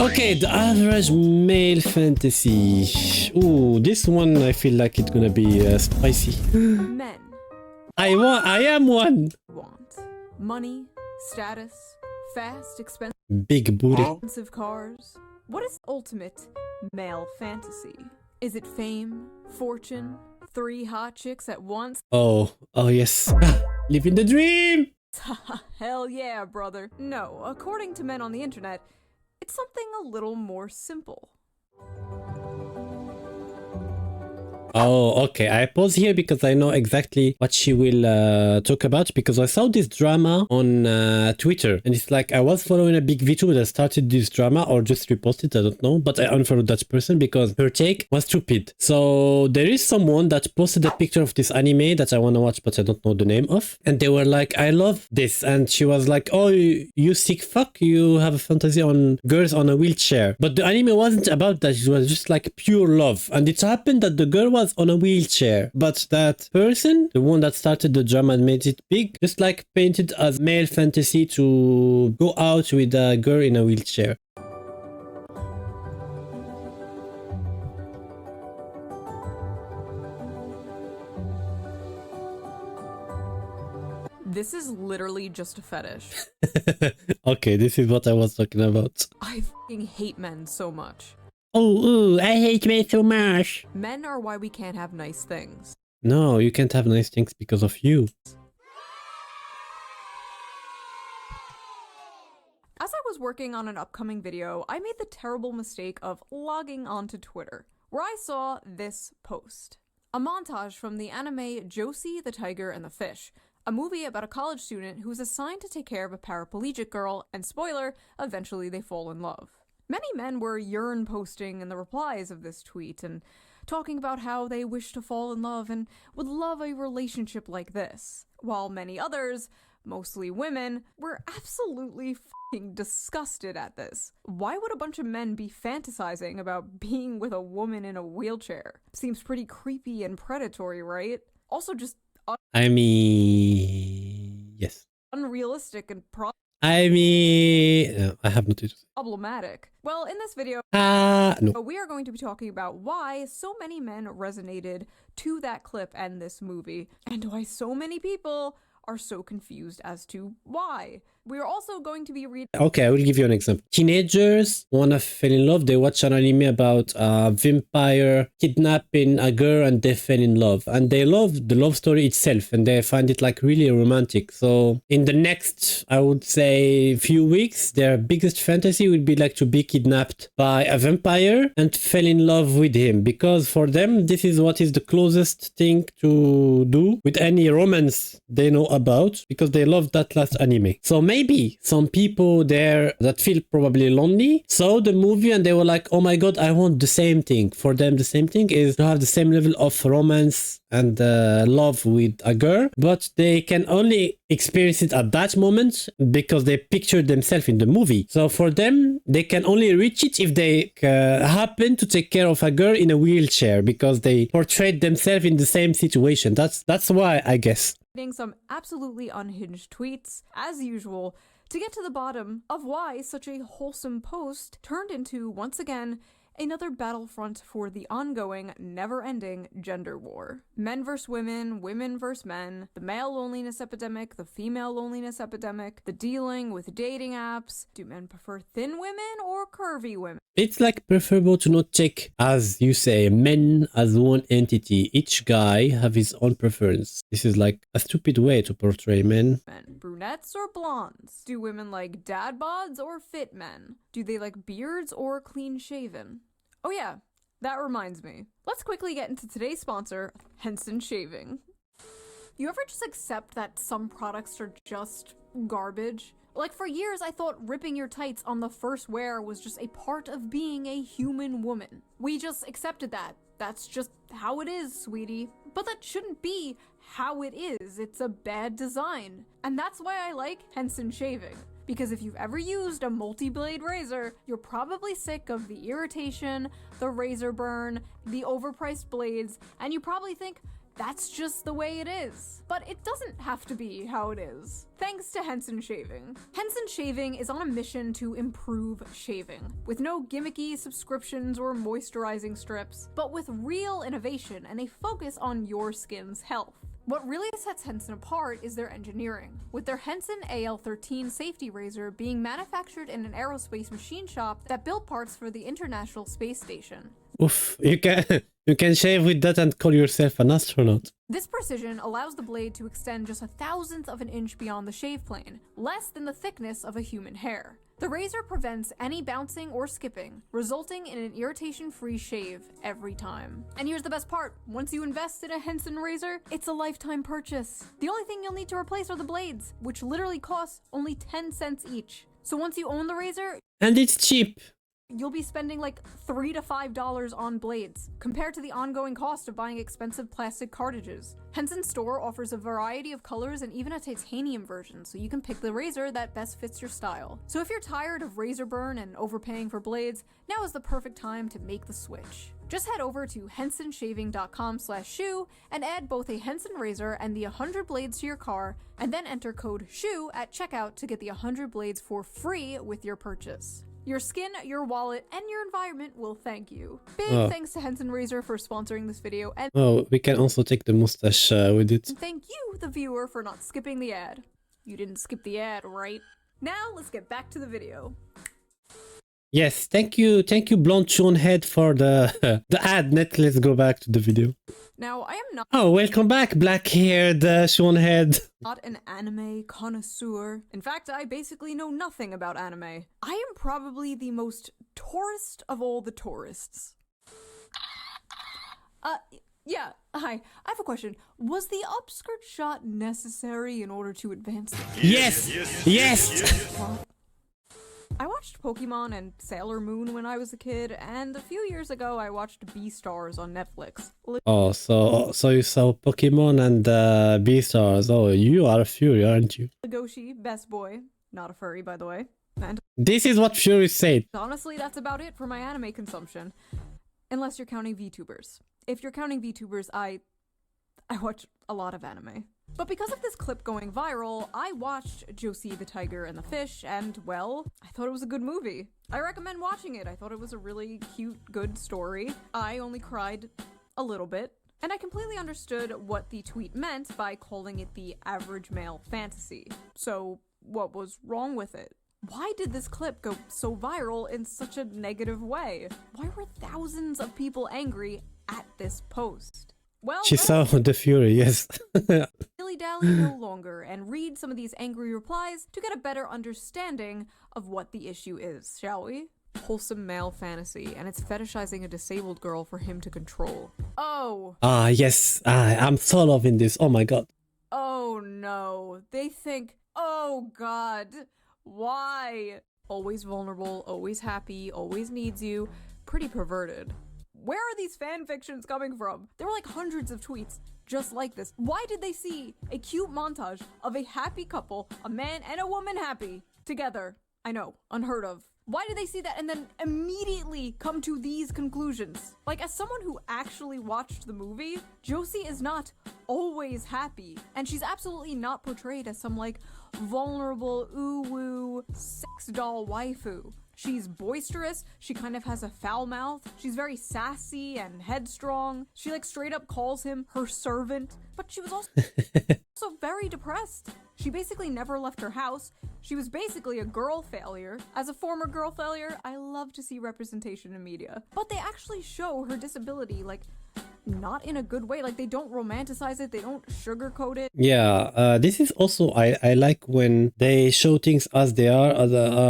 Okay, the average male fantasy. Ooh, this one I feel like it's gonna be spicy. Men I am one. want money, status, fast, Big booty. expensive cars. What is ultimate male fantasy? Is it fame, fortune, 3 hot chicks at once? Oh yes. Living the dream. Hell yeah, brother. No, according to men on the internet, it's something a little more simple. Oh, okay. I pause here because I know exactly what she will talk about, because I saw this drama on Twitter, and it's like I was following a big VTuber that started this drama or just reposted, I don't know, but I unfollowed that person because her take was stupid. So there is someone that posted a picture of this anime that I want to watch, but I don't know the name of, and they were like, I love this, and she was like, oh, you sick fuck, you have a fantasy on girls on a wheelchair. But the anime wasn't about that, it was just like pure love, and it happened that the girl was on a wheelchair, but that person, the one that started the drama and made it big, just like painted as male fantasy to go out with a girl in a wheelchair. This is literally just a fetish. Okay, this is what I was talking about. I fucking hate men so much. Oh, I hate men so much. Men are why we can't have nice things. No, you can't have nice things because of you. As I was working on an upcoming video, I made the terrible mistake of logging onto Twitter, where I saw this post. A montage from the anime Josie, the Tiger, and the Fish, a movie about a college student who is assigned to take care of a paraplegic girl, and spoiler, eventually they fall in love. Many men were yearn posting in the replies of this tweet and talking about how they wish to fall in love and would love a relationship like this, while many others, mostly women, were absolutely fucking disgusted at this. Why would a bunch of men be fantasizing about being with a woman in a wheelchair? Seems pretty creepy and predatory, right? Also just I mean, yes. unrealistic and I have nothing to say. problematic. Well, in this video, No. we are going to be talking about why so many men resonated to that clip and this movie, and why so many people are so confused as to why. We are also going to be reading. Okay, I will give you an example. Teenagers wanna fall in love. They watch an anime about a vampire kidnapping a girl and they fell in love. And they love the love story itself and they find it like really romantic. So in the next, I would say, few weeks, their biggest fantasy would be like to be kidnapped by a vampire and fell in love with him. Because for them, this is what is the closest thing to do with any romance they know about, because they love that last anime. So maybe some people there that feel probably lonely saw the movie and they were like, oh my god, I want the same thing. For them, the same thing is to have the same level of romance and love with a girl, but they can only experience it at that moment because they pictured themselves in the movie. So for them, they can only reach it if they happen to take care of a girl in a wheelchair, because they portrayed themselves in the same situation. That's why, I guess. Some absolutely unhinged tweets, as usual, to get to the bottom of why such a wholesome post turned into, once again, another battlefront for the ongoing, never-ending gender war. Men versus women, women versus men, the male loneliness epidemic, the female loneliness epidemic, the dealing with dating apps. Do men prefer thin women or curvy women? It's like preferable to not take, as you say, men as one entity. Each guy have his own preference. This is like a stupid way to portray men. Brunettes or blondes? Do women like dad bods or fit men? Do they like beards or clean shaven? Oh yeah, that reminds me. Let's quickly get into today's sponsor, Henson Shaving. You ever just accept that some products are just garbage? Like, for years I thought ripping your tights on the first wear was just a part of being a human woman. We just accepted that. That's just how it is, sweetie. But that shouldn't be how it is. It's a bad design. And that's why I like Henson Shaving. Because if you've ever used a multi-blade razor, you're probably sick of the irritation, the razor burn, the overpriced blades, and you probably think, That's just the way it is. But it doesn't have to be how it is. Thanks to Henson Shaving. Henson Shaving is on a mission to improve shaving, with no gimmicky subscriptions or moisturizing strips, but with real innovation and a focus on your skin's health. What really sets Henson apart is their engineering, with their Henson AL13 safety razor being manufactured in an aerospace machine shop that built parts for the International Space Station. Oof, you can shave with that and call yourself an astronaut. This precision allows the blade to extend just 1/1000th of an inch beyond the shave plane, less than the thickness of a human hair. The razor prevents any bouncing or skipping, resulting in an irritation-free shave every time. And here's the best part. Once you invest in a Henson razor, it's a lifetime purchase. The only thing you'll need to replace are the blades, which literally cost only 10 cents each. So once you own the razor, And it's cheap. you'll be spending like $3 to $5 on blades, compared to the ongoing cost of buying expensive plastic cartridges. Henson's store offers a variety of colors and even a titanium version, so you can pick the razor that best fits your style. So if you're tired of razor burn and overpaying for blades, now is the perfect time to make the switch. Just head over to hensonshaving.com/shoe and add both a Henson razor and the 100 blades to your car, and then enter code SHOE at checkout to get the 100 blades for free with your purchase. Your skin, your wallet, and your environment will thank you. Big thanks to Henson Razor for sponsoring this video, and We can also take the mustache with it. thank you, the viewer, for not skipping the ad. You didn't skip the ad, right? Now, let's get back to the video. Yes, thank you, Blonde Sean Head for the ad. Let's go back to the video. Now, I am Oh, welcome back, black-haired Sean Head. not an anime connoisseur. In fact, I basically know nothing about anime. I am probably the most tourist of all the tourists. Yeah, hi. I have a question. Was the upskirt shot necessary in order to advance the Yes. plot? I watched Pokemon and Sailor Moon when I was a kid, and a few years ago I watched Beastars on Netflix. Oh, so you saw Pokemon and Beastars. Oh, you are a Fury, aren't you? Legoshi, best boy. Not a furry, by the way. And This is what Fury said. honestly, that's about it for my anime consumption. Unless you're counting VTubers. If you're counting VTubers, I watch a lot of anime. But because of this clip going viral, I watched Josie the Tiger and the Fish, and, well, I thought it was a good movie. I recommend watching it. I thought it was a really cute, good story. I only cried a little bit. And I completely understood what the tweet meant by calling it the average male fantasy. So, what was wrong with it? Why did this clip go so viral in such a negative way? Why were thousands of people angry at this post? Well, She saw the Fury, yes. dilly-dally no longer and read some of these angry replies to get a better understanding of what the issue is, shall we? Wholesome male fantasy, and it's fetishizing a disabled girl for him to control. Oh. Yes. I'm so loving this. Oh my god. Oh no. They think, oh god. Why? Always vulnerable, always happy, always needs you. Pretty perverted. Where are these fan fictions coming from? There were like hundreds of tweets just like this. Why did they see a cute montage of a happy couple, a man and a woman happy, together? I know, unheard of. Why did they see that and then immediately come to these conclusions? Like, as someone who actually watched the movie, Josie is not always happy, and she's absolutely not portrayed as some, like, vulnerable, ooh-woo, sex doll waifu. She's boisterous, she kind of has a foul mouth, she's very sassy and headstrong, she like straight up calls him her servant, but she was also very depressed. She basically never left her house, she was basically a girl failure. As a former girl failure, I love to see representation in media, but they actually show her disability, like, not in a good way. Like, they don't romanticize it, they don't sugarcoat it. Yeah, this is also, I like when they show things as they are.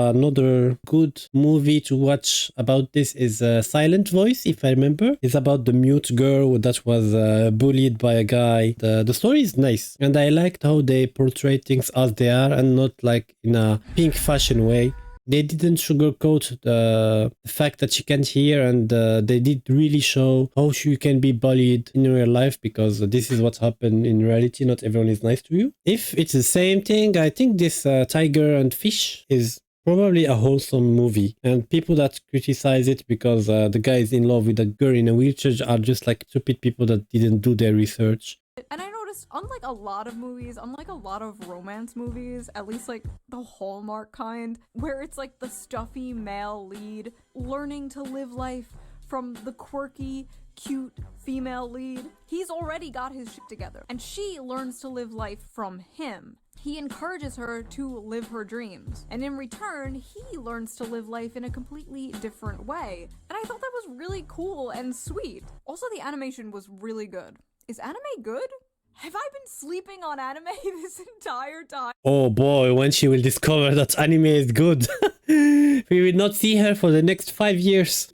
Another good movie to watch about this is Silent Voice, if I remember. It's about the mute girl that was bullied by a guy. The story is nice, and I liked how they portray things as they are and not like in a pink fashion way. They didn't sugarcoat the fact that she can't hear, and they did really show how you can be bullied in real life, because this is what happened in reality. Not everyone is nice to you. If it's the same thing, I think this Tiger and Fish is probably a wholesome movie, and people that criticize it because the guy is in love with a girl in a wheelchair are just like stupid people that didn't do their research. And I noticed, unlike a lot of movies, unlike a lot of romance movies, at least like the Hallmark kind, where it's like the stuffy male lead learning to live life from the quirky, cute female lead, he's already got his shit together. And she learns to live life from him. He encourages her to live her dreams. And in return, he learns to live life in a completely different way. And I thought that was really cool and sweet. Also, the animation was really good. Is anime good? Have I been sleeping on anime this entire time? Oh boy, when she will discover that anime is good. We will not see her for the next 5 years.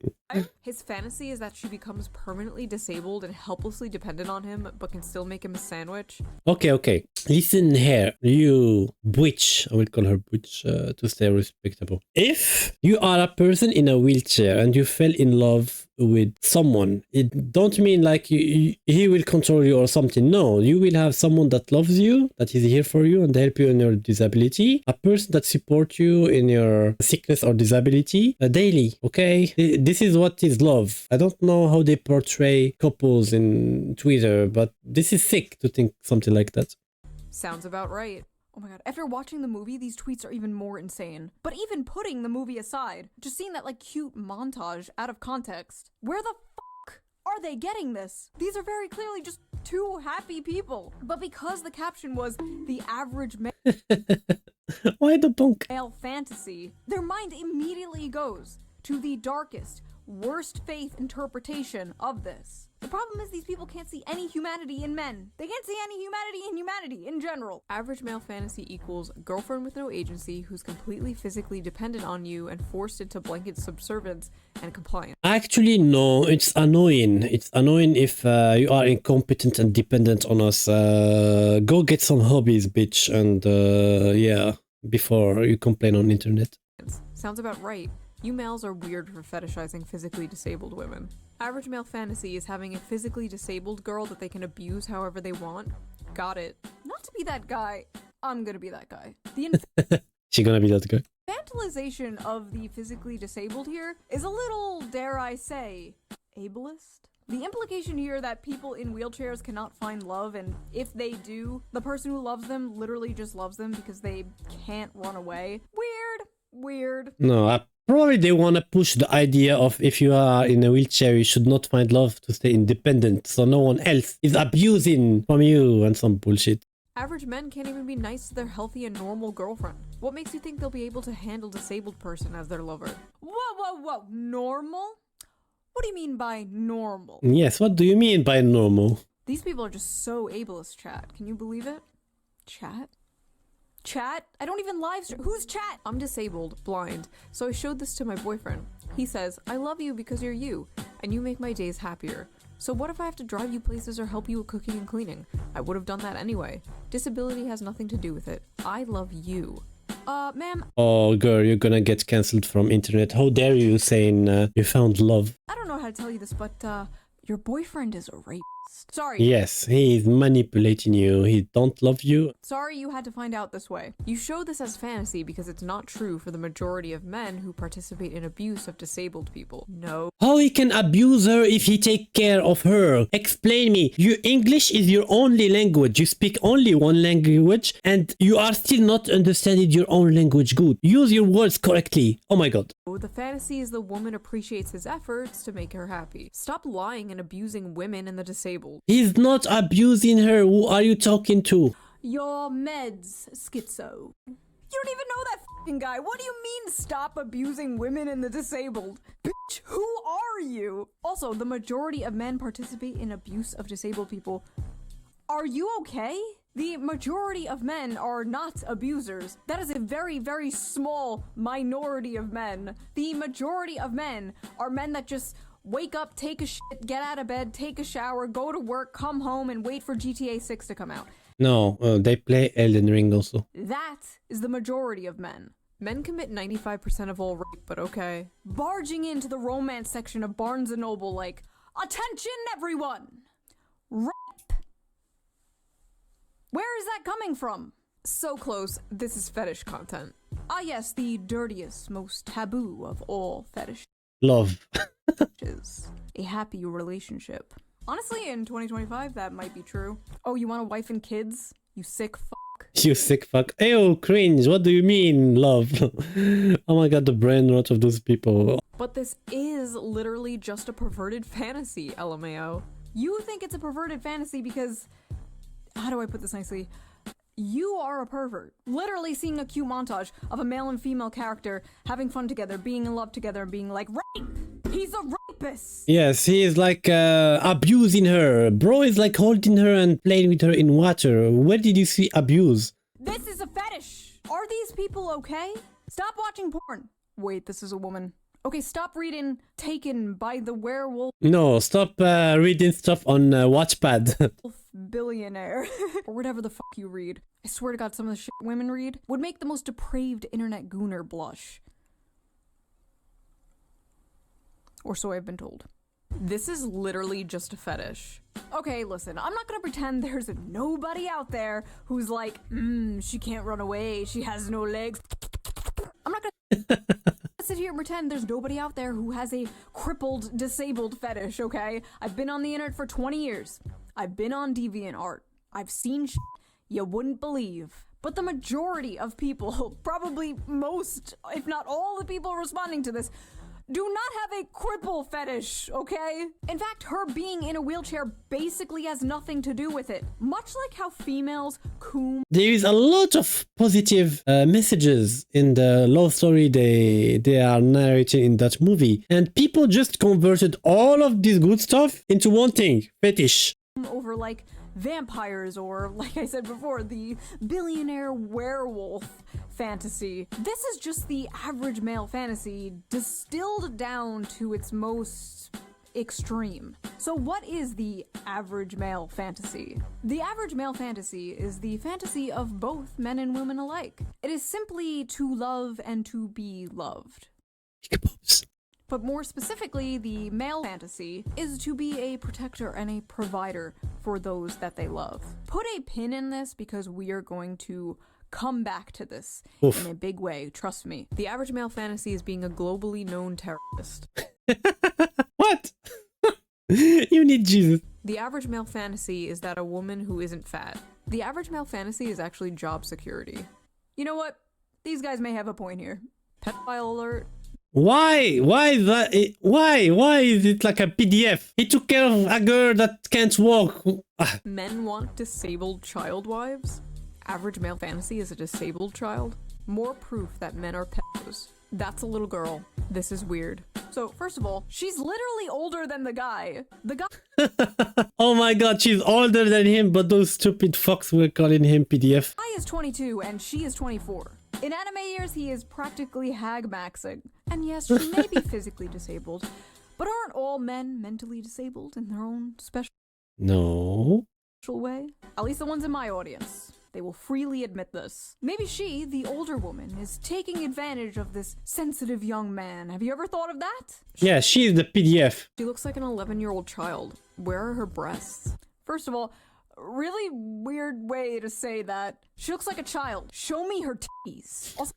His fantasy is that she becomes permanently disabled and helplessly dependent on him, but can still make him a sandwich. Okay. Listen here, you witch. I will call her witch to stay respectable. If you are a person in a wheelchair and you fell in love with someone, it don't mean like he will control you or something. No, you will have someone that loves you, that is here for you and help you in your disability. A person that supports you in your sickness or disability daily. Okay, this is what is love. I don't know how they portray couples in Twitter, but this is sick to think something like that. Sounds about right. Oh my god, after watching the movie, these tweets are even more insane. But even putting the movie aside, just seeing that like cute montage out of context, where the fuck are they getting this? These are very clearly just two happy people. But because the caption was the average Why the punk? male fantasy, their mind immediately goes to the darkest, worst faith interpretation of this. The problem is these people can't see any humanity in men. They can't see any humanity in humanity in general. Average male fantasy equals girlfriend with no agency who's completely physically dependent on you and forced into blanket subservience and compliance. Actually, no, it's annoying. It's annoying if you are incompetent and dependent on us. Go get some hobbies, bitch, and yeah, before you complain on internet. Sounds about right. You males are weird for fetishizing physically disabled women. Average male fantasy is having a physically disabled girl that they can abuse however they want. Got it. Not to be that guy, I'm gonna be that guy. The She gonna be that guy. infantilization of the physically disabled here is a little, dare I say, ableist. The implication here that people in wheelchairs cannot find love, and if they do, the person who loves them literally just loves them because they can't run away. Weird. No, probably they want to push the idea of if you are in a wheelchair, you should not find love to stay independent, so no one else is abusing from you and some bullshit. Average men can't even be nice to their healthy and normal girlfriend. What makes you think they'll be able to handle a disabled person as their lover? Whoa, normal? What do you mean by normal? Yes, what do you mean by normal? These people are just so ableist, chat. Can you believe it? Chat? I don't even live stream. Who's chat? I'm disabled, blind, so I showed this to my boyfriend. He says, I love you because you're you, and you make my days happier. So what if I have to drive you places or help you with cooking and cleaning? I would have done that anyway. Disability has nothing to do with it. I love you. Ma'am. Oh, girl, you're gonna get cancelled from internet. How dare you saying you found love? I don't know how to tell you this, but, your boyfriend is a rapist. Sorry. Yes, he is manipulating you. He don't love you. Sorry you had to find out this way. You show this as fantasy because it's not true for the majority of men who participate in abuse of disabled people. No. How he can abuse her if he take care of her? Explain me. Your English is your only language. You speak only one language and you are still not understanding your own language good. Use your words correctly. Oh my god. The fantasy is the woman appreciates his efforts to make her happy. Stop lying and abusing women and the disabled. He's not abusing her. Who are you talking to? Your meds, schizo. You don't even know that f***ing guy. What do you mean stop abusing women and the disabled? Bitch, who are you? Also, the majority of men participate in abuse of disabled people. Are you okay? The majority of men are not abusers. That is a very, very small minority of men. The majority of men are men that just wake up, take a shit, get out of bed, take a shower, go to work, come home, and wait for GTA 6 to come out. No, they play Elden Ring also. That is the majority of men. Men commit 95% of all rape, but okay. Barging into the romance section of Barnes & Noble like, attention everyone! Rape! Where is that coming from? So close, this is fetish content. Ah yes, the dirtiest, most taboo of all fetishes. Love. A happy relationship. Honestly, in 2025, that might be true. Oh, you want a wife and kids? You sick fuck. You sick fuck. Ew, cringe. What do you mean, love? Oh my god, the brain rot of those people. But this is literally just a perverted fantasy, LMAO. You think it's a perverted fantasy because... How do I put this nicely? You are a pervert. Literally seeing a cute montage of a male and female character having fun together, being in love together, and being like, rape! He's a rapist! Yes, he is like abusing her. Bro is like holding her and playing with her in water. Where did you see abuse? This is a fetish! Are these people okay? Stop watching porn. Wait, this is a woman. Okay, stop reading Taken by the Werewolf No, stop reading stuff on Watchpad. Billionaire. Or whatever the fuck you read. I swear to god, some of the shit women read would make the most depraved internet gooner blush. Or so I've been told. This is literally just a fetish. Okay, listen, I'm not gonna pretend there's nobody out there who's like, she can't run away, she has no legs. I'm not gonna sit here and pretend there's nobody out there who has a crippled, disabled fetish, okay? I've been on the internet for 20 years. I've been on DeviantArt. I've seen shit you wouldn't believe. But the majority of people, probably most, if not all the people responding to this, do not have a cripple fetish, okay? In fact, her being in a wheelchair basically has nothing to do with it. Much like how females coom. There is a lot of positive messages in the love story they are narrating in that movie. And people just converted all of this good stuff into one thing, fetish. Over like vampires or, like I said before, the billionaire werewolf fantasy. This is just the average male fantasy distilled down to its most extreme. So what is the average male fantasy? The average male fantasy is the fantasy of both men and women alike. It is simply to love and to be loved. But more specifically, the male fantasy is to be a protector and a provider for those that they love. Put a pin in this because we are going to come back to this in a big way, trust me. The average male fantasy is being a globally known terrorist. What? You need Jesus. The average male fantasy is that a woman who isn't fat. The average male fantasy is actually job security. You know what? These guys may have a point here. Pedophile alert. Why? Why is that? Why is it like a PDF? He took care of a girl that can't walk. Men want disabled child wives. Average male fantasy is a disabled child. More proof that men are pedos. That's a little girl. This is weird. So, first of all, she's literally older than the guy. The guy Oh my god, she's older than him, but those stupid fucks were calling him PDF. is 22 and she is 24. In anime years, he is practically hag-maxing. And yes, she may be physically disabled, but aren't all men mentally disabled in their own special No. way? At least the ones in my audience. They will freely admit this. Maybe she, the older woman, is taking advantage of this sensitive young man. Have you ever thought of that? Yeah, she's the PDF. She looks like an 11-year-old child. Where are her breasts? First of all, really weird way to say that. She looks like a child. Show me her titties. Also,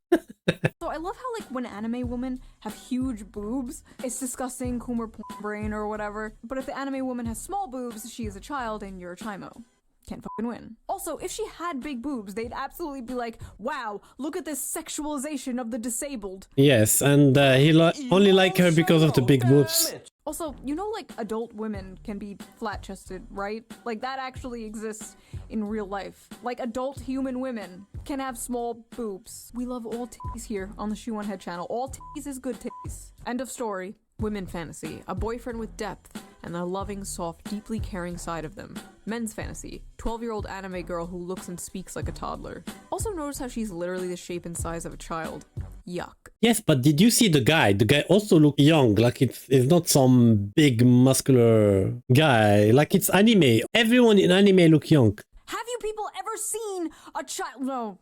so I love how, like, when anime women have huge boobs, it's disgusting, Coomer porn brain or whatever. But if the anime woman has small boobs, she is a child and you're a chimo. Can't fucking win. Also, if she had big boobs, they'd absolutely be like, wow, look at this sexualization of the disabled. Yes, and he only like her because of the big boobs. Also, you know, like, adult women can be flat-chested, right? Like, that actually exists in real life. Like, adult human women can have small boobs. We love all titties here on the Shoe on Head channel. All titties is good titties. End of story. Women fantasy. A boyfriend with depth and a loving, soft, deeply caring side of them. Men's fantasy. 12-year-old anime girl who looks and speaks like a toddler. Also notice how she's literally the shape and size of a child. Yuck. Yes, but did you see the guy? The guy also looked young. Like it's not some big muscular guy. Like it's anime. Everyone in anime look young. Have you people ever seen a child? No,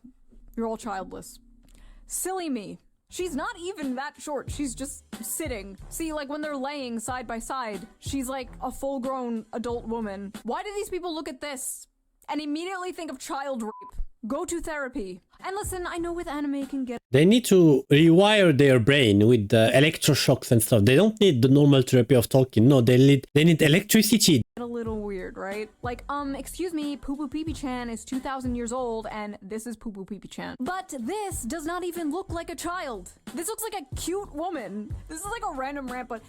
you're all childless. Silly me. She's not even that short. She's just sitting. See, like when they're laying side by side, she's like a full-grown adult woman. Why do these people look at this and immediately think of child rape? Go to therapy. And listen, I know with anime it can get They need to rewire their brain with electroshocks and stuff. They don't need the normal therapy of talking. No, they need electricity. a little weird, right? Like, excuse me, Poo Poo Pee Pee Chan is 2,000 years old, and this is Poo Poo Pee Pee Chan. But this does not even look like a child. This looks like a cute woman. This is like a random rant, but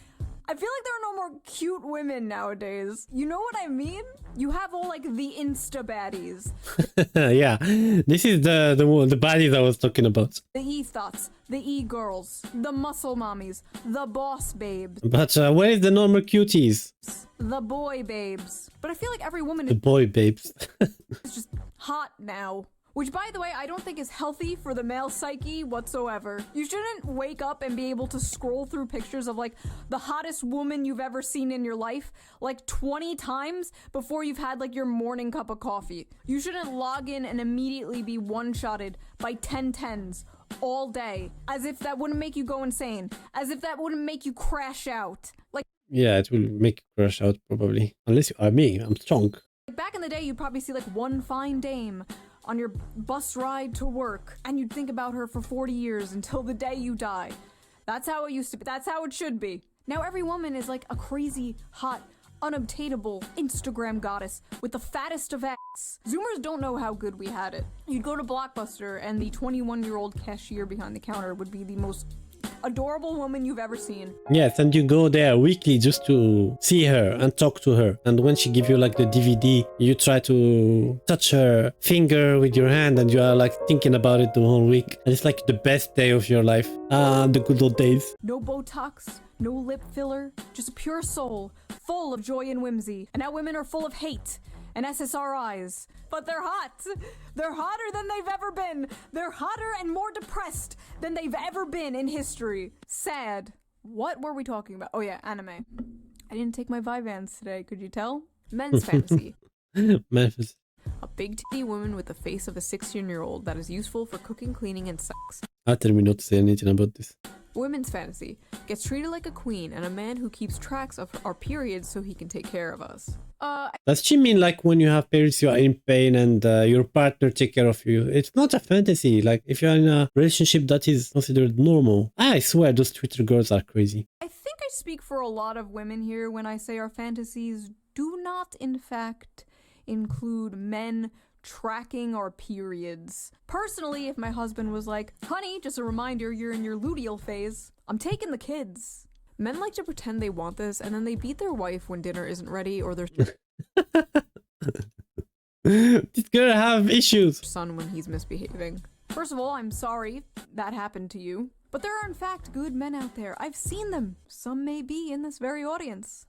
I feel like there are no more cute women nowadays. You know what I mean? You have all like the Insta baddies. Yeah, this is the bodies I was talking about. The E-thoughts, the E-girls, the muscle mommies, the boss babes, But where is the normal cuties? the boy babes. But I feel like every woman The boy babes. is just hot now. Which, by the way, I don't think is healthy for the male psyche whatsoever. You shouldn't wake up and be able to scroll through pictures of, like, the hottest woman you've ever seen in your life, like, 20 times before you've had, like, your morning cup of coffee. You shouldn't log in and immediately be one-shotted by 10 tens all day, as if that wouldn't make you go insane, as if that wouldn't make you crash out. Like, Yeah, it will make you crash out probably. Unless you are me, I'm strong. back in the day, you'd probably see, like, one fine dame on your bus ride to work, and you'd think about her for 40 years until the day you die. That's how it used to be. That's how it should be. Now every woman is like a crazy, hot, unobtainable Instagram goddess with the fattest of ass. Zoomers don't know how good we had it. You'd go to Blockbuster, and the 21-year-old cashier behind the counter would be the most adorable woman you've ever seen. Yes, and you go there weekly just to see her and talk to her. And when she give you like the DVD, you try to touch her finger with your hand and you are like thinking about it the whole week. And it's like the best day of your life. Ah, the good old days. No Botox, no lip filler, just a pure soul, full of joy and whimsy. And now women are full of hate and SSRIs. But they're hot. They're hotter than they've ever been. They're hotter and more depressed than they've ever been in history. Sad. What were we talking about? Oh yeah, anime. I didn't take my Vyvanse today, could you tell? Men's fantasy. Memphis. A big titty woman with the face of a 16-year-old that is useful for cooking, cleaning, and sex. Tell me not to say anything about this. Women's fantasy. Gets treated like a queen and a man who keeps tracks of our periods so he can take care of us. Does she mean like when you have periods you are in pain and your partner take care of you? It's not a fantasy. Like if you're in a relationship that is considered normal. I swear those Twitter girls are crazy. I think I speak for a lot of women here when I say our fantasies do not, in fact, include men tracking our periods. Personally, if my husband was like, honey, just a reminder, you're in your luteal phase, I'm taking the kids. Men like to pretend they want this, and then they beat their wife when dinner isn't ready or their This girl have issues. son when he's misbehaving. First of all, I'm sorry that happened to you. But there are in fact good men out there. I've seen them. Some may be in this very audience.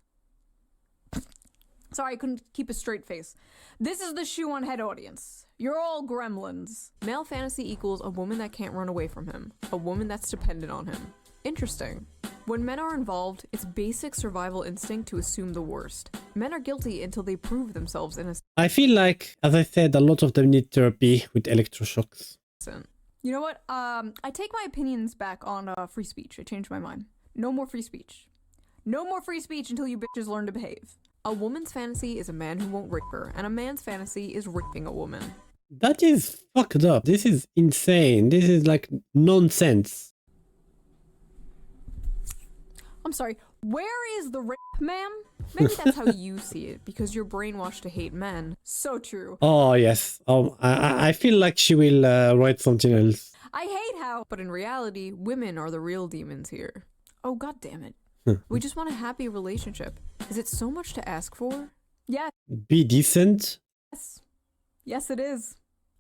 Sorry, I couldn't keep a straight face. This is the shoe on head audience. You're all gremlins. Male fantasy equals a woman that can't run away from him. A woman that's dependent on him. Interesting. When men are involved, it's basic survival instinct to assume the worst. Men are guilty until they prove themselves innocent. I feel like, as I said, a lot of them need therapy with electroshocks. You know what? I take my opinions back on free speech. I changed my mind. No more free speech. No more free speech until you bitches learn to behave. A woman's fantasy is a man who won't rape her, and a man's fantasy is raping a woman. That is fucked up. This is insane. This is like nonsense. I'm sorry, where is the rape, ma'am? Maybe that's how you see it, because you're brainwashed to hate men. So true. Oh, yes. I feel like she will write something else. I hate how... But in reality, women are the real demons here. Oh, god damn it. We just want a happy relationship. Is it so much to ask for? Yes. Be decent. Yes, it is.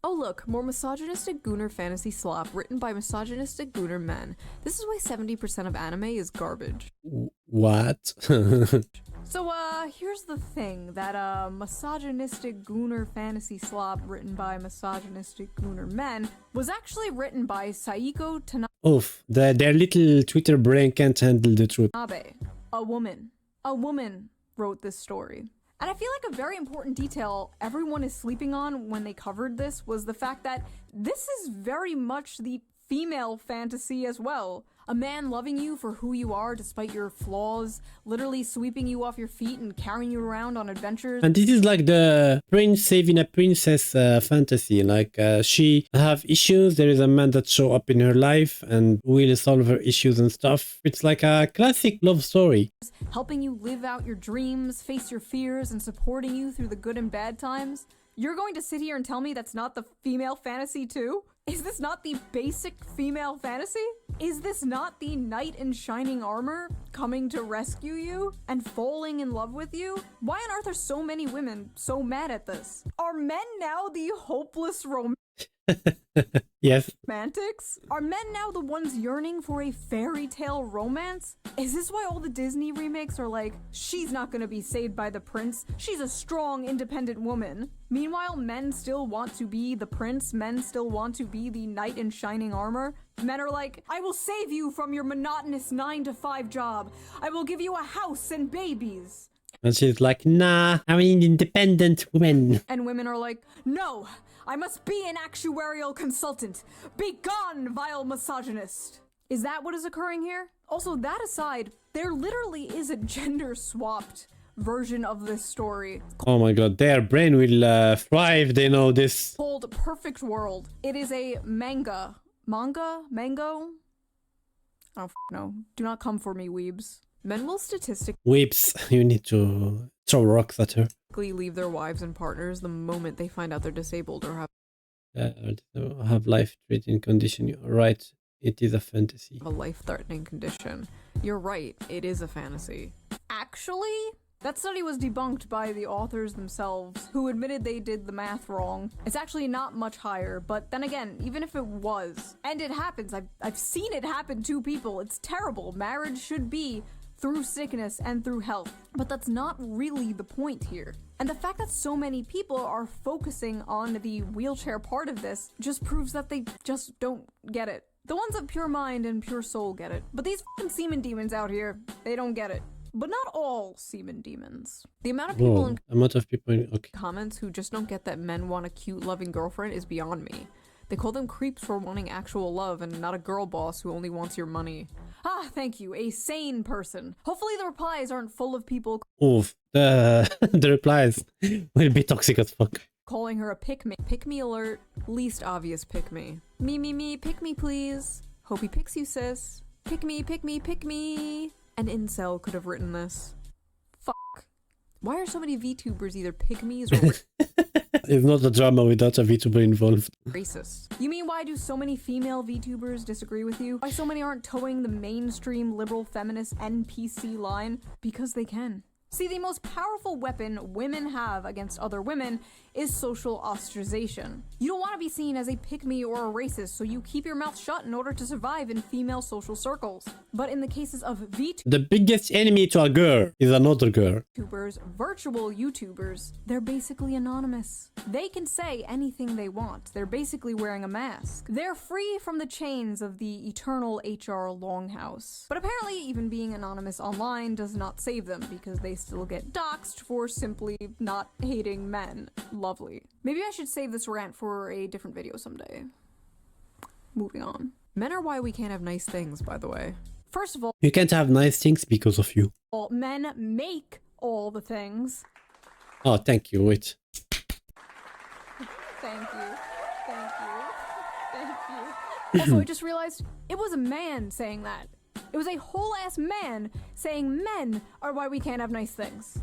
Oh look, more misogynistic gooner fantasy slop written by misogynistic gooner men. This is why 70% of anime is garbage. What? So, here's the thing, that, misogynistic gooner fantasy slop written by misogynistic gooner men was actually written by Saiko Oof, their little Twitter brain can't handle the truth. Tanabe. A woman. A woman wrote this story. And I feel like a very important detail everyone is sleeping on when they covered this was the fact that this is very much the female fantasy as well. A man loving you for who you are despite your flaws, literally sweeping you off your feet and carrying you around on adventures. And this is like the prince saving a princess fantasy. Like she have issues, there is a man that show up in her life and will solve her issues and stuff. It's like a classic love story. Helping you live out your dreams, face your fears, and supporting you through the good and bad times. You're going to sit here and tell me that's not the female fantasy too? Is this not the basic female fantasy? Is this not the knight in shining armor coming to rescue you and falling in love with you? Why on earth are so many women so mad at this? Are men now the hopeless Yes. romantics? Are men now the ones yearning for a fairy tale romance? Is this why all the Disney remakes are like, she's not gonna be saved by the prince, she's a strong, independent woman? Meanwhile, men still want to be the prince, men still want to be the knight in shining armor. Men are like, I will save you from your monotonous 9-to-5 job. I will give you a house and babies. And she's like, nah, I'm an independent woman. And women are like, no, I must be an actuarial consultant. Be gone, vile misogynist. Is that what is occurring here? Also, that aside, there literally is a gender-swapped version of this story Oh my god, their brain will thrive, they know this. called Perfect World. It is a manga. Mango? I don't know. Do not come for me, weebs. Men will statistically Whips, you need to throw rocks at her. leave their wives and partners the moment they find out they're disabled or Have life-threatening condition. You're right, it is a fantasy. have a life-threatening condition. You're right, it is a fantasy. Actually, that study was debunked by the authors themselves, who admitted they did the math wrong. It's actually not much higher, but then again, even if it was, and it happens, I've seen it happen to people, it's terrible. Marriage should be through sickness and through health, but that's not really the point here. And the fact that so many people are focusing on the wheelchair part of this just proves that they just don't get it. The ones of pure mind and pure soul get it, but these fucking semen demons out here, they don't get it. But not all semen demons. The amount of people in Amount of people in, okay. comments who just don't get that men want a cute, loving girlfriend is beyond me. They call them creeps for wanting actual love and not a girl boss who only wants your money. Ah, thank you, a sane person. Hopefully the replies aren't full of people Oof, the replies will be toxic as fuck. calling her a pick-me. Pick-me alert, least obvious pick-me. Me, pick me please. Hope he picks you, sis. Pick me. An incel could have written this. Fuck. Why are so many VTubers either pick-me's or It's not a drama without a VTuber involved. racist? You mean why do so many female VTubers disagree with you? Why so many aren't towing the mainstream liberal feminist NPC line? Because they can. See, the most powerful weapon women have against other women is social ostracization. You don't want to be seen as a pick-me or a racist, so you keep your mouth shut in order to survive in female social circles. But in the cases of The biggest enemy to a girl is another girl. VTubers, virtual YouTubers, they're basically anonymous. They can say anything they want. They're basically wearing a mask. They're free from the chains of the eternal HR Longhouse. But apparently, even being anonymous online does not save them, because they still get doxxed for simply not hating men. Lovely. Maybe I should save this rant for a different video someday. Moving on. Men are why we can't have nice things, by the way. First of all, You can't have nice things because of you. men make all the things. Oh, thank you, wait. Thank you. Also, I just realized it was a man saying that. It was a whole ass man saying men are why we can't have nice things.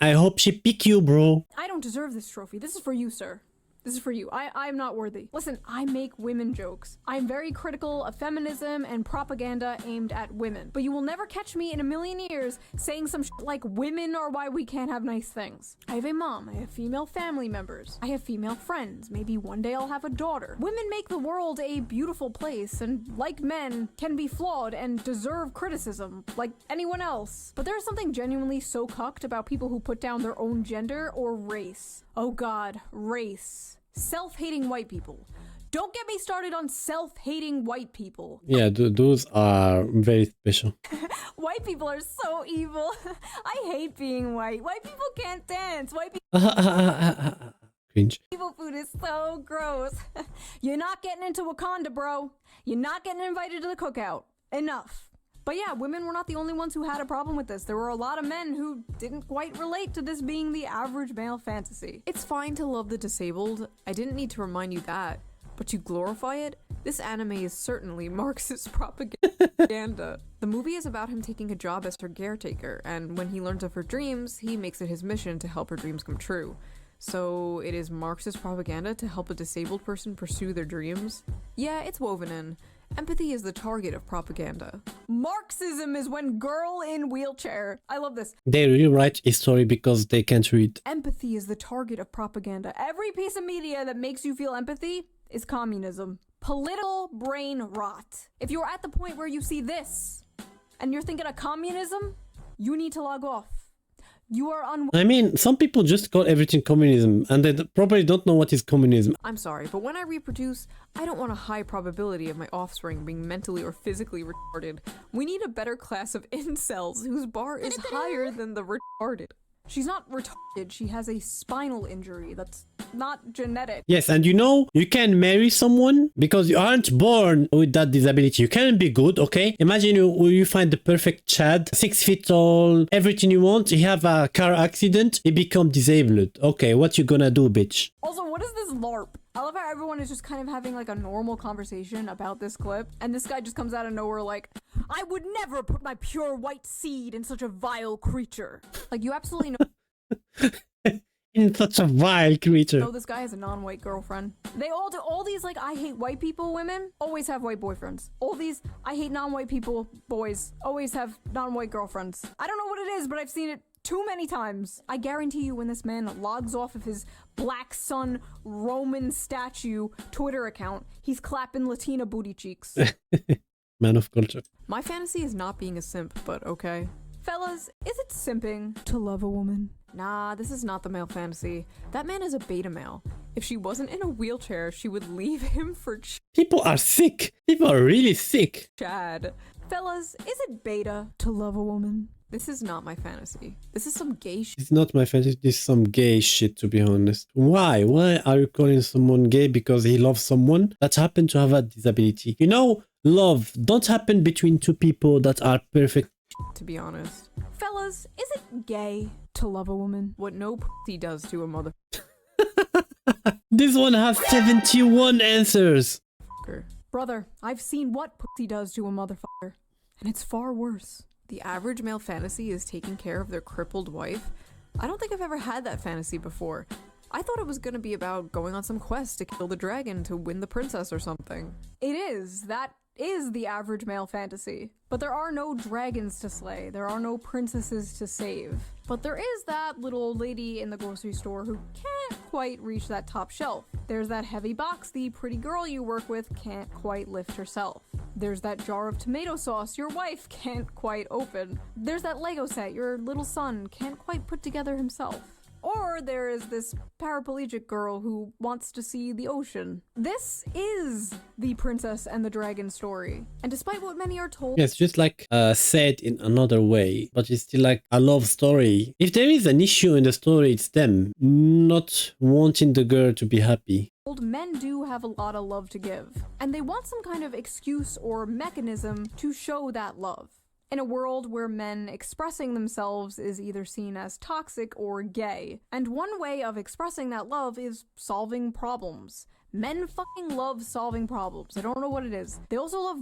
I hope she pick you, bro. I don't deserve this trophy. This is for you, sir. This is for you. I am not worthy. Listen, I make women jokes. I'm very critical of feminism and propaganda aimed at women. But you will never catch me in a million years saying some shit like women are why we can't have nice things. I have a mom. I have female family members. I have female friends. Maybe one day I'll have a daughter. Women make the world a beautiful place and, like men, can be flawed and deserve criticism like anyone else. But there is something genuinely so cucked about people who put down their own gender or race. Oh god, race. Self-hating white people. Don't get me started on self-hating white people. Yeah, those are very special. White people are so evil. I hate being white. White people can't dance. White Cringe. people food is so gross. You're not getting into Wakanda, bro. You're not getting invited to the cookout. Enough. But yeah, women were not the only ones who had a problem with this. There were a lot of men who didn't quite relate to this being the average male fantasy. It's fine to love the disabled. I didn't need to remind you that. But to glorify it, this anime is certainly Marxist propaganda. The movie is about him taking a job as her caretaker, and when he learns of her dreams, he makes it his mission to help her dreams come true. So it is Marxist propaganda to help a disabled person pursue their dreams? Yeah, it's woven in. Empathy is the target of propaganda. Marxism is when girl in wheelchair. I love this. They really write a story because they can't read. Empathy is the target of propaganda. Every piece of media that makes you feel empathy is communism. Political brain rot. If you're at the point where you see this and you're thinking of communism, you need to log off. You are I mean, some people just call everything communism, and they probably don't know what is communism. I'm sorry, but when I reproduce, I don't want a high probability of my offspring being mentally or physically retarded. We need a better class of incels whose bar is higher than the retarded. She's not retarded, she has a spinal injury that's not genetic. Yes, and you know, you can marry someone because you aren't born with that disability. You can be good, okay? Imagine you find the perfect Chad, 6 feet tall, everything you want. He have a car accident, he become disabled. Okay, what you gonna do, bitch? Also, what is this LARP? I love how everyone is just kind of having like a normal conversation about this clip, and this guy just comes out of nowhere like, I would never put my pure white seed in such a vile creature. Like, you absolutely know. In such a vile creature. No, this guy has a non-white girlfriend. They all do. All these like I hate white people women always have white boyfriends. All these I hate non-white people boys always have non-white girlfriends. I don't know what it is, but I've seen it too many times. I guarantee you when this man logs off of his Black Sun Roman statue Twitter account, he's clapping Latina booty cheeks. Man of culture. My fantasy is not being a simp, but okay. Fellas, is it simping to love a woman? Nah, this is not the male fantasy. That man is a beta male. If she wasn't in a wheelchair, she would leave him for People are sick. People are really sick. Chad. Fellas, is it beta to love a woman? This is not my fantasy. This is some gay shit. It's not my fantasy. This is some gay shit, to be honest. Why? Why are you calling someone gay because he loves someone that happened to have a disability? You know, love don't happen between two people that are perfect. To be honest. Fellas, is it gay to love a woman? What no pussy does to a mother. This one has 71 answers. Brother, I've seen what pussy does to a motherfucker, and it's far worse. The average male fantasy is taking care of their crippled wife. I don't think I've ever had that fantasy before. I thought it was gonna be about going on some quest to kill the dragon to win the princess or something. It is. That is the average male fantasy. But there are no dragons to slay. There are no princesses to save. But there is that little old lady in the grocery store who can't quite reach that top shelf. There's that heavy box the pretty girl you work with can't quite lift herself. There's that jar of tomato sauce your wife can't quite open. There's that Lego set your little son can't quite put together himself. Or there is this paraplegic girl who wants to see the ocean. This is the princess and the dragon story. And despite what many are told... Yes, just like said in another way, but it's still like a love story. If there is an issue in the story, it's them not wanting the girl to be happy. Men do have a lot of love to give, and they want some kind of excuse or mechanism to show that love. In a world where men expressing themselves is either seen as toxic or gay, and one way of expressing that love is solving problems. Men fucking love solving problems. I don't know what it is. They also love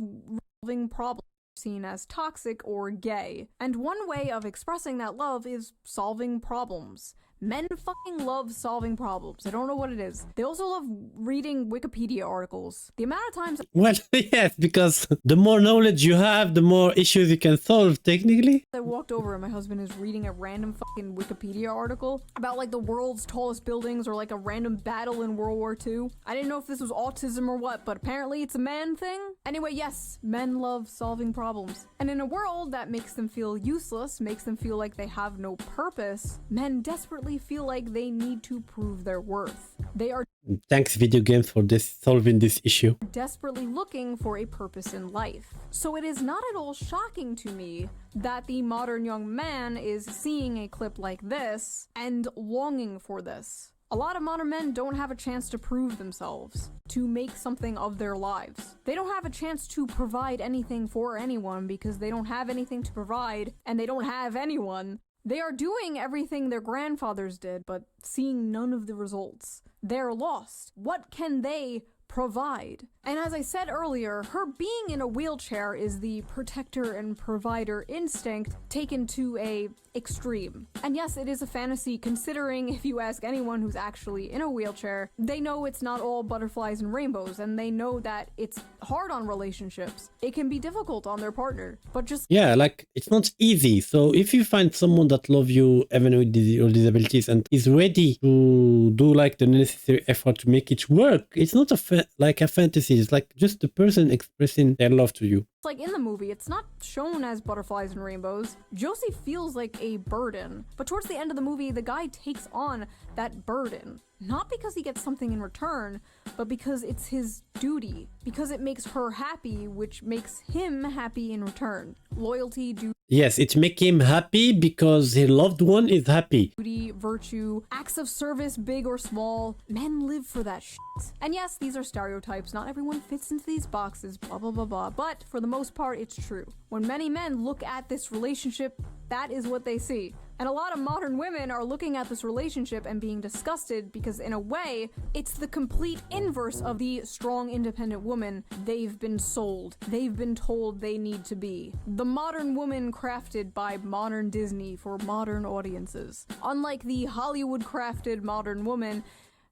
solving problems seen as toxic or gay, and one way of expressing that love is solving problems. Men fucking love solving problems. I don't know what it is. They also love reading Wikipedia articles. The amount of times... Well, yes, because the more knowledge you have, the more issues you can solve, technically. I walked over and my husband is reading a random fucking Wikipedia article about like the world's tallest buildings or like a random battle in World War II. I didn't know if this was autism or what, but apparently it's a man thing. Anyway, yes, men love solving problems. And in a world that makes them feel useless, makes them feel like they have no purpose, men desperately feel like they need to prove their worth. They are Thanks video games for solving this issue. Desperately looking for a purpose in life. So it is not at all shocking to me that the modern young man is seeing a clip like this and longing for this. A lot of modern men don't have a chance to prove themselves, to make something of their lives. They don't have a chance to provide anything for anyone because they don't have anything to provide and they don't have anyone. They are doing everything their grandfathers did, but seeing none of the results. They're lost. What can they provide? And as I said earlier, her being in a wheelchair is the protector and provider instinct taken to a extreme. And yes, it is a fantasy, considering if you ask anyone who's actually in a wheelchair, they know it's not all butterflies and rainbows, and they know that it's hard on relationships. It can be difficult on their partner, but just Yeah, like it's not easy. So if you find someone that love you even with your disabilities and is ready to do like the necessary effort to make it work, it's not like a fantasy. It's like just the person expressing their love to you. like in the movie, it's not shown as butterflies and rainbows. Josie feels like a burden, but towards the end of the movie, the guy takes on that burden. Not because he gets something in return, but because it's his duty. Because it makes her happy, which makes him happy in return. Loyalty, Yes, it makes him happy because his loved one is happy. duty, virtue, acts of service, big or small. Men live for that shit. And yes, these are stereotypes. Not everyone fits into these boxes, blah, blah, blah, blah. But for the most part, it's true. When many men look at this relationship, that is what they see. And a lot of modern women are looking at this relationship and being disgusted because, in a way, it's the complete inverse of the strong, independent woman they've been sold. They've been told they need to be. The modern woman crafted by modern Disney for modern audiences. Unlike the Hollywood-crafted modern woman,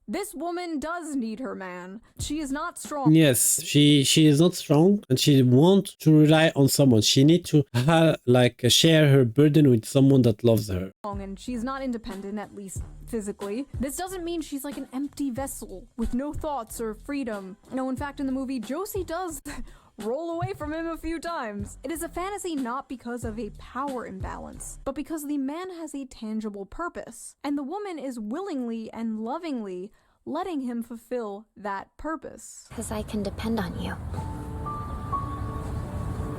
this woman does need her man. She is not strong. Yes, she is not strong and she wants to rely on someone. She needs to share her burden with someone that loves her. And she's not independent, at least physically. This doesn't mean she's like an empty vessel with no thoughts or freedom. No, in fact, in the movie, Josie does roll away from him a few times. It is a fantasy not because of a power imbalance, but because the man has a tangible purpose, and the woman is willingly and lovingly letting him fulfill that purpose. Because I can depend on you.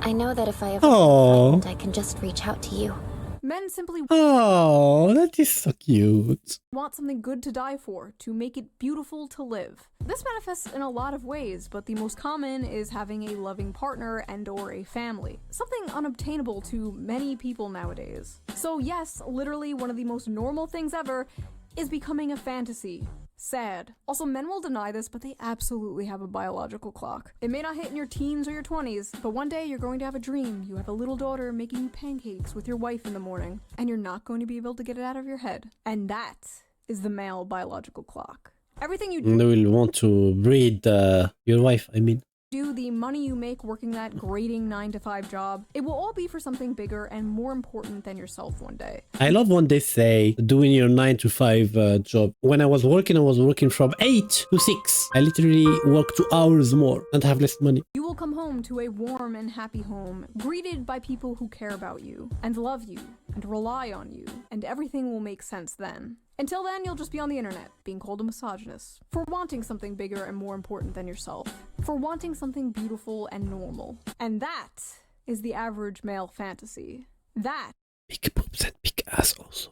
I know that if I ever Aww. feel frightened, I can just reach out to you. Men simply Oh, that is so cute. want something good to die for, to make it beautiful to live. This manifests in a lot of ways, but the most common is having a loving partner and or a family. Something unobtainable to many people nowadays. So yes, literally one of the most normal things ever is becoming a fantasy. Sad. Also, men will deny this, but they absolutely have a biological clock. It may not hit in your teens or your 20s, but one day you're going to have a dream. You have a little daughter making you pancakes with your wife in the morning, and you're not going to be able to get it out of your head. And that is the male biological clock. Everything you And they will want to breed your wife, I mean. do, the money you make working that grating 9-to-5 job, it will all be for something bigger and more important than yourself one day. I love when they say doing your 9-to-5 job. When I was working from 8 to 6. I literally work 2 hours more and have less money. You will come home to a warm and happy home, greeted by people who care about you, and love you, and rely on you, and everything will make sense then. Until then, you'll just be on the internet, being called a misogynist, for wanting something bigger and more important than yourself, for wanting something beautiful and normal. And that is the average male fantasy. That Big boobs and big ass also.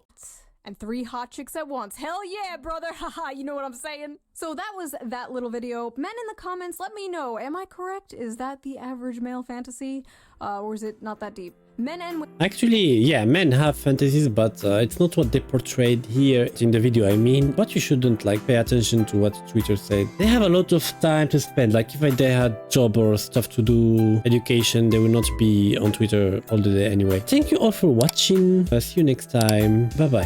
and 3 hot chicks at once. Hell yeah, brother! Haha, you know what I'm saying? So that was that little video. Men in the comments, let me know. Am I correct? Is that the average male fantasy? Or is it not that deep? Men and women. Actually, yeah, men have fantasies, but it's not what they portrayed here in the video. I mean, but you shouldn't pay attention to what Twitter said. They have a lot of time to spend. Like if they had job or stuff to do, education, they will not be on Twitter all the day anyway. Thank you all for watching. See you next time. Bye bye.